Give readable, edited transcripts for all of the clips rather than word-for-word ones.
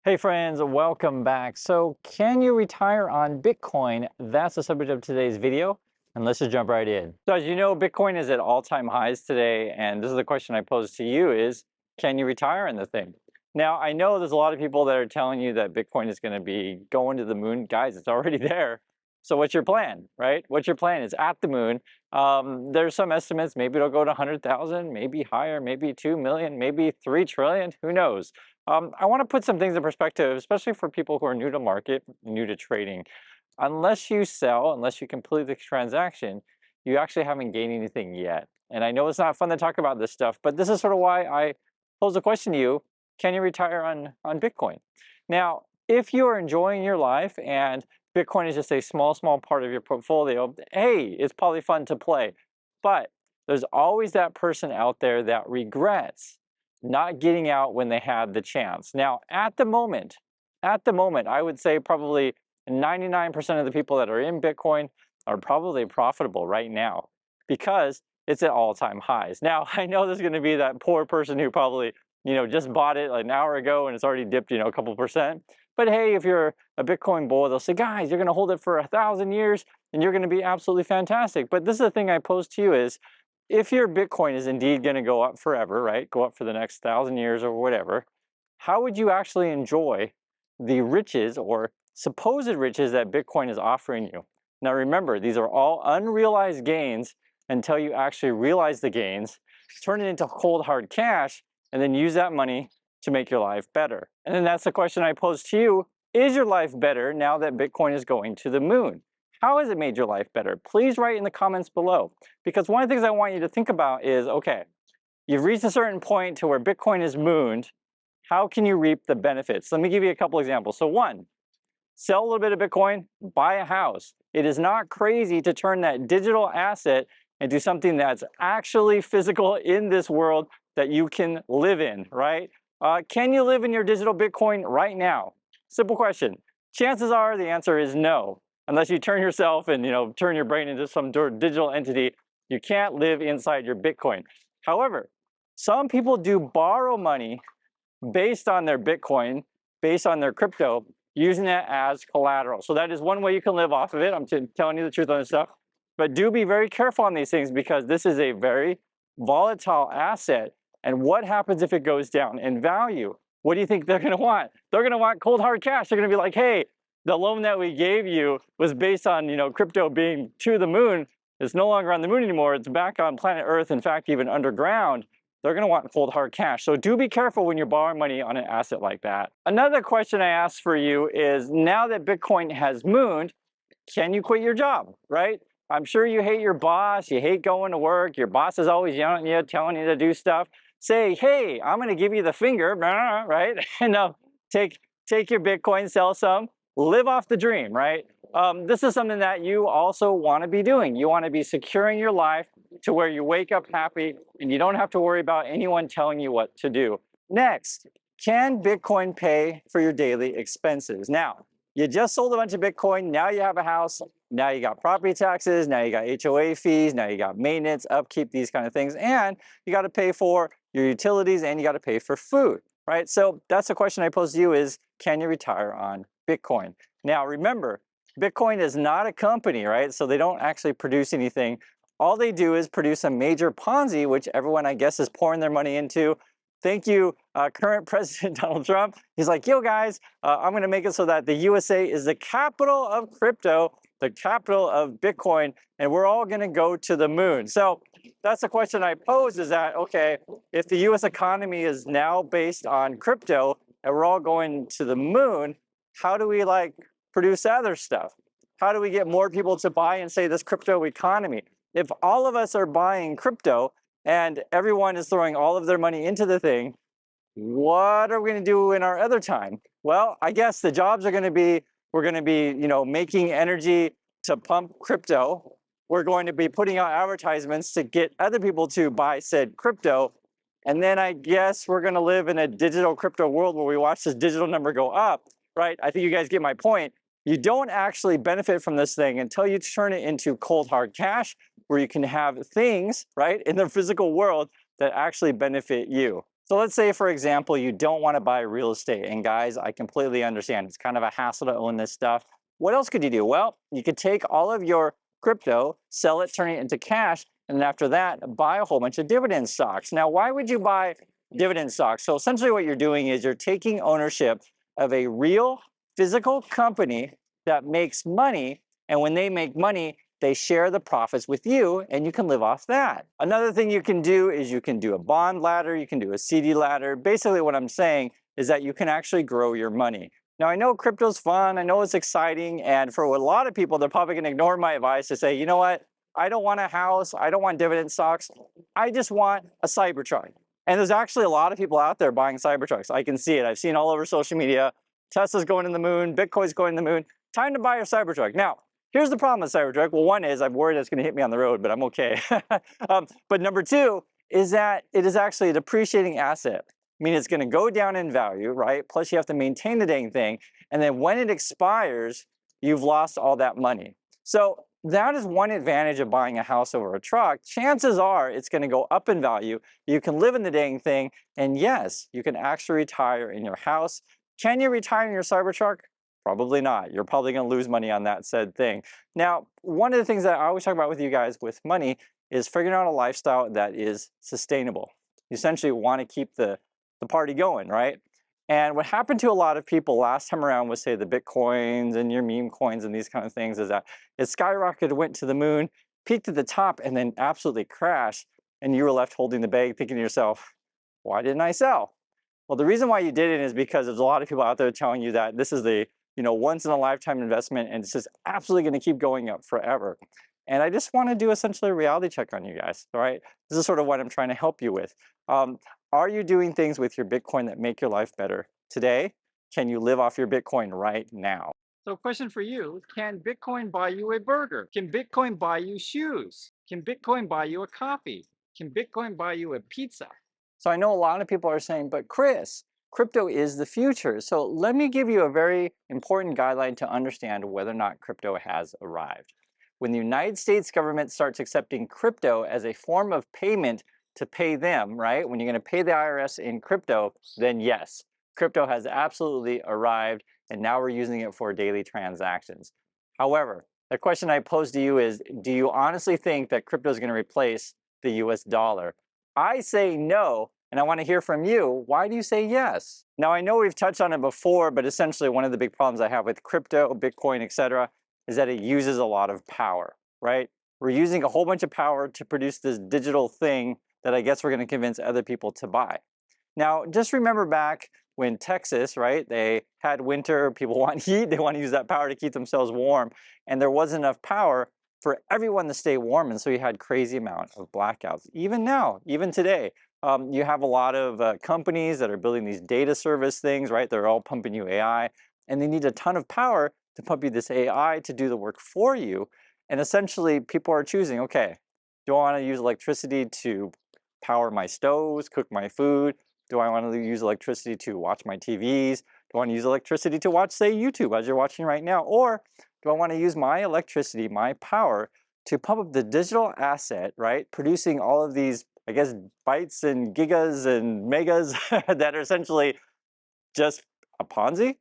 Hey friends, welcome back. So can you retire on Bitcoin? That's the subject of today's video, and let's just jump right in. So as you know, Bitcoin is at all-time highs today, and this is the question I pose to you is, can you retire in the thing? Now, I know there's a lot of people that are telling you that Bitcoin is going to be going to the moon. Guys, it's already there. So what's your plan, right? What's your plan? It's at the moon. There's some estimates, maybe it'll go to 100,000, maybe higher, maybe 2 million, maybe 3 trillion, who knows? I want to put some things in perspective, especially for people who are new to market, new to trading. Unless you sell, unless you complete the transaction, you actually haven't gained anything yet. And I know it's not fun to talk about this stuff, but this is sort of why I pose the question to you, can you retire on Bitcoin? Now, if you are enjoying your life and Bitcoin is just a small part of your portfolio, hey, it's probably fun to play. But there's always that person out there that regrets not getting out when they had the chance. Now, at the moment, I would say probably 99% of the people that are in Bitcoin are probably profitable right now because it's at all-time highs. Now, I know there's going to be that poor person who probably, just bought it like an hour ago and it's already dipped, a couple percent. But hey, if you're a Bitcoin bull, they'll say, guys, you're going to hold it for 1,000 years and you're going to be absolutely fantastic. But this is the thing I pose to you is, if your Bitcoin is indeed going to go up forever, right? Go up for the next 1,000 years or whatever, how would you actually enjoy the riches or supposed riches that Bitcoin is offering you? Now remember, these are all unrealized gains until you actually realize the gains, turn it into cold hard cash, and then use that money to make your life better. And then that's the question I pose to you. Is your life better now that Bitcoin is going to the moon? How has it made your life better? Please write in the comments below. Because one of the things I want you to think about is, okay, you've reached a certain point to where Bitcoin is mooned. How can you reap the benefits? Let me give you a couple examples. So one, sell a little bit of Bitcoin, buy a house. It is not crazy to turn that digital asset into something that's actually physical in this world that you can live in, right? Can you live in your digital Bitcoin right now? Simple question. Chances are the answer is no. Unless you turn yourself and turn your brain into some digital entity, you can't live inside your Bitcoin. However, some people do borrow money based on their Bitcoin, based on their crypto, using that as collateral. So that is one way you can live off of it. I'm telling you the truth on this stuff. But do be very careful on these things because this is a very volatile asset. And what happens if it goes down in value? What do you think they're going to want? They're going to want cold hard cash. They're going to be like, hey, the loan that we gave you was based on crypto being to the moon. It's no longer on the moon anymore. It's back on planet Earth. In fact, even underground. They're going to want cold hard cash. So do be careful when you're borrowing money on an asset like that. Another question I ask for you is, now that Bitcoin has mooned, can you quit your job, right? I'm sure you hate your boss, you hate going to work, your boss is always yelling at you, telling you to do stuff. Say, hey, I'm going to give you the finger, right? And take your Bitcoin, sell some, live off the dream, right? This is something that you also want to be doing. You want to be securing your life to where you wake up happy and you don't have to worry about anyone telling you what to do. Next, can Bitcoin pay for your daily expenses? Now, you just sold a bunch of Bitcoin, now you have a house, now you got property taxes, now you got HOA fees, now you got maintenance, upkeep, these kind of things, and you got to pay for your utilities and you got to pay for food, right? So that's the question I pose to you is, can you retire on Bitcoin? Now, remember, Bitcoin is not a company, right? So they don't actually produce anything. All they do is produce a major Ponzi, which everyone, I guess, is pouring their money into. Thank you, current President Donald Trump. He's like, yo, guys, I'm going to make it so that the USA is the capital of crypto, the capital of Bitcoin, and we're all going to go to the moon. So that's the question I pose is that, okay, if the US economy is now based on crypto and we're all going to the moon, how do we produce other stuff? How do we get more people to buy and say this crypto economy? If all of us are buying crypto and everyone is throwing all of their money into the thing, what are we going to do in our other time? Well, I guess the jobs are going to be, we're going to be, making energy to pump crypto. We're going to be putting out advertisements to get other people to buy said crypto. And then I guess we're going to live in a digital crypto world where we watch this digital number go up, right? I think you guys get my point. You don't actually benefit from this thing until you turn it into cold hard cash, where you can have things, right, in the physical world that actually benefit you. So let's say, for example, you don't want to buy real estate. And guys, I completely understand. It's kind of a hassle to own this stuff. What else could you do? Well, you could take all of your crypto, sell it, turn it into cash, and then after that, buy a whole bunch of dividend stocks. Now, why would you buy dividend stocks? So essentially what you're doing is you're taking ownership of a real physical company that makes money. And when they make money, they share the profits with you and you can live off that. Another thing you can do is you can do a bond ladder, you can do a CD ladder. Basically what I'm saying is that you can actually grow your money. Now I know crypto's fun, I know it's exciting, and for a lot of people, they're probably gonna ignore my advice to say, you know what, I don't want a house, I don't want dividend stocks, I just want a Cybertruck. And there's actually a lot of people out there buying Cybertrucks. I can see it, I've seen all over social media. Tesla's going to the moon, Bitcoin's going to the moon. Time to buy a Cybertruck. Now, here's the problem with Cybertruck. Well, one is I'm worried it's going to hit me on the road, but I'm okay. But number two is that it is actually a depreciating asset. I mean, it's going to go down in value, right? Plus, you have to maintain the dang thing. And then when it expires, you've lost all that money. So that is one advantage of buying a house over a truck. Chances are it's going to go up in value. You can live in the dang thing. And yes, you can actually retire in your house. Can you retire in your Cybertruck? Probably not. You're probably going to lose money on that said thing. Now, one of the things that I always talk about with you guys with money is figuring out a lifestyle that is sustainable. You essentially want to keep the party going, right? And what happened to a lot of people last time around was, say, the Bitcoins and your meme coins and these kind of things, is that it skyrocketed, went to the moon, peaked at the top, and then absolutely crashed. And you were left holding the bag thinking to yourself, why didn't I sell? Well, the reason why you didn't is because there's a lot of people out there telling you that this is the once in a lifetime investment and it's just absolutely going to keep going up forever. And I just want to do essentially a reality check on you guys. All right. This is sort of what I'm trying to help you with. Are you doing things with your Bitcoin that make your life better today? Can you live off your Bitcoin right now? So question for you, can Bitcoin buy you a burger? Can Bitcoin buy you shoes? Can Bitcoin buy you a coffee? Can Bitcoin buy you a pizza? So I know a lot of people are saying, but Chris, crypto is the future. So let me give you a very important guideline to understand whether or not crypto has arrived. When the United States government starts accepting crypto as a form of payment to pay them, right? When you're going to pay the IRS in crypto, then yes, crypto has absolutely arrived, and now we're using it for daily transactions. However, the question I pose to you is, do you honestly think that crypto is going to replace the US dollar? I say no, and I want to hear from you. Why do you say yes? Now, I know we've touched on it before, but essentially one of the big problems I have with crypto, Bitcoin, etc., is that it uses a lot of power, right? We're using a whole bunch of power to produce this digital thing that I guess we're going to convince other people to buy. Now, just remember back when Texas, right, they had winter, people want heat, they want to use that power to keep themselves warm, and there wasn't enough power for everyone to stay warm, and so you had crazy amount of blackouts. Even now, even today, you have a lot of companies that are building these data service things, right? They're all pumping you AI, and they need a ton of power to pump you this AI to do the work for you. And essentially, people are choosing, okay, do I want to use electricity to power my stoves, cook my food? Do I want to use electricity to watch my TVs? Do I want to use electricity to watch, say, YouTube as you're watching right now? Or do I want to use my electricity, my power, to pump up the digital asset, right? Producing all of these, I guess, bytes and gigas and megas that are essentially just a Ponzi?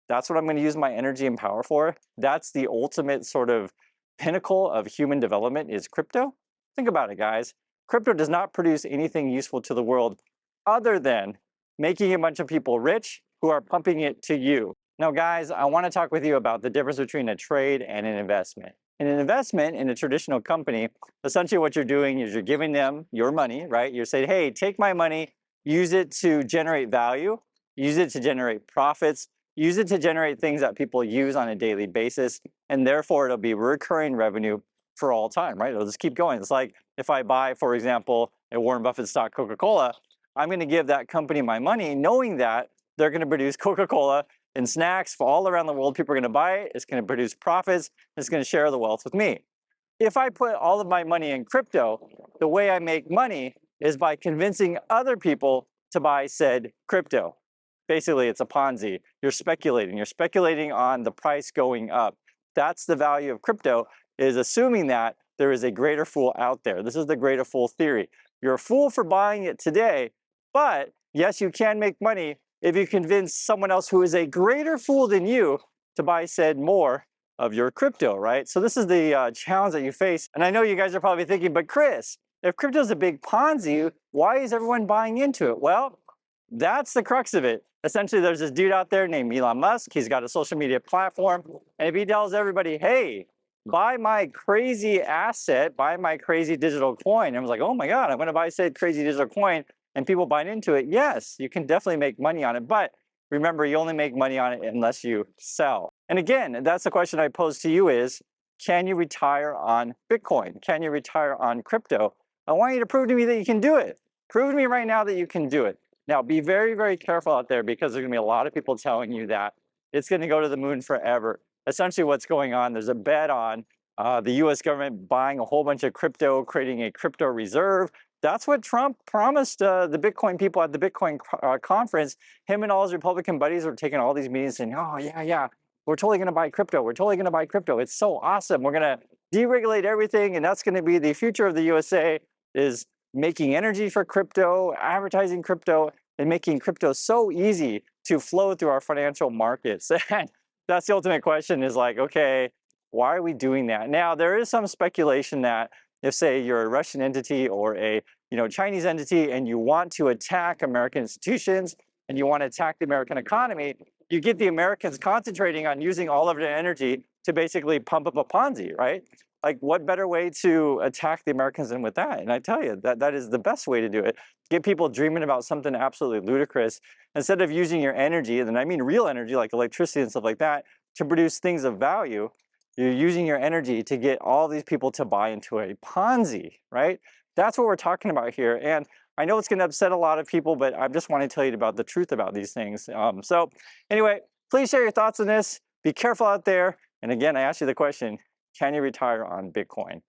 That's what I'm going to use my energy and power for. That's the ultimate sort of pinnacle of human development is crypto. Think about it, guys. Crypto does not produce anything useful to the world other than making a bunch of people rich who are pumping it to you. Now, guys, I want to talk with you about the difference between a trade and an investment. In an investment in a traditional company, essentially what you're doing is you're giving them your money, right? You're saying, hey, take my money, use it to generate value, use it to generate profits, use it to generate things that people use on a daily basis, and therefore it'll be recurring revenue for all time, right? It'll just keep going. It's like if I buy, for example, a Warren Buffett stock Coca-Cola, I'm going to give that company my money knowing that they're going to produce Coca-Cola and snacks for all around the world. People are going to buy it. It's going to produce profits. It's going to share the wealth with me. If I put all of my money in crypto, the way I make money is by convincing other people to buy said crypto. Basically, it's a Ponzi. You're speculating. You're speculating on the price going up. That's the value of crypto, is assuming that there is a greater fool out there. This is the greater fool theory. You're a fool for buying it today, but yes, you can make money if you convince someone else who is a greater fool than you to buy said more of your crypto, right? So this is the challenge that you face. And I know you guys are probably thinking, but Chris, if crypto is a big Ponzi, why is everyone buying into it? Well, that's the crux of it. Essentially, there's this dude out there named Elon Musk. He's got a social media platform. And if he tells everybody, hey, buy my crazy asset, buy my crazy digital coin, I was like, oh my God, I'm going to buy said crazy digital coin, and people buy into it. Yes, you can definitely make money on it. But remember, you only make money on it unless you sell. And again, that's the question I pose to you is, can you retire on Bitcoin? Can you retire on crypto? I want you to prove to me that you can do it. Prove to me right now that you can do it. Now, be very, very careful out there because there's going to be a lot of people telling you that it's going to go to the moon forever. Essentially, what's going on, there's a bet on the US government buying a whole bunch of crypto, creating a crypto reserve. That's what Trump promised the Bitcoin people at the Bitcoin conference. Him and all his Republican buddies were taking all these meetings saying, oh, yeah, we're totally going to buy crypto. We're totally going to buy crypto. It's so awesome. We're going to deregulate everything, and that's going to be the future of the USA is making energy for crypto, advertising crypto, and making crypto so easy to flow through our financial markets. And that's the ultimate question is like, okay, why are we doing that? Now, there is some speculation that if, say, you're a Russian entity or a Chinese entity and you want to attack American institutions and you want to attack the American economy, you get the Americans concentrating on using all of their energy to basically pump up a Ponzi, right? Like, what better way to attack the Americans than with that? And I tell you, that is the best way to do it. Get people dreaming about something absolutely ludicrous instead of using your energy, and I mean real energy like electricity and stuff like that, to produce things of value. You're using your energy to get all these people to buy into a Ponzi, right? That's what we're talking about here. And I know it's going to upset a lot of people, but I just want to tell you about the truth about these things. So anyway, please share your thoughts on this. Be careful out there. And again, I asked you the question, can you retire on Bitcoin?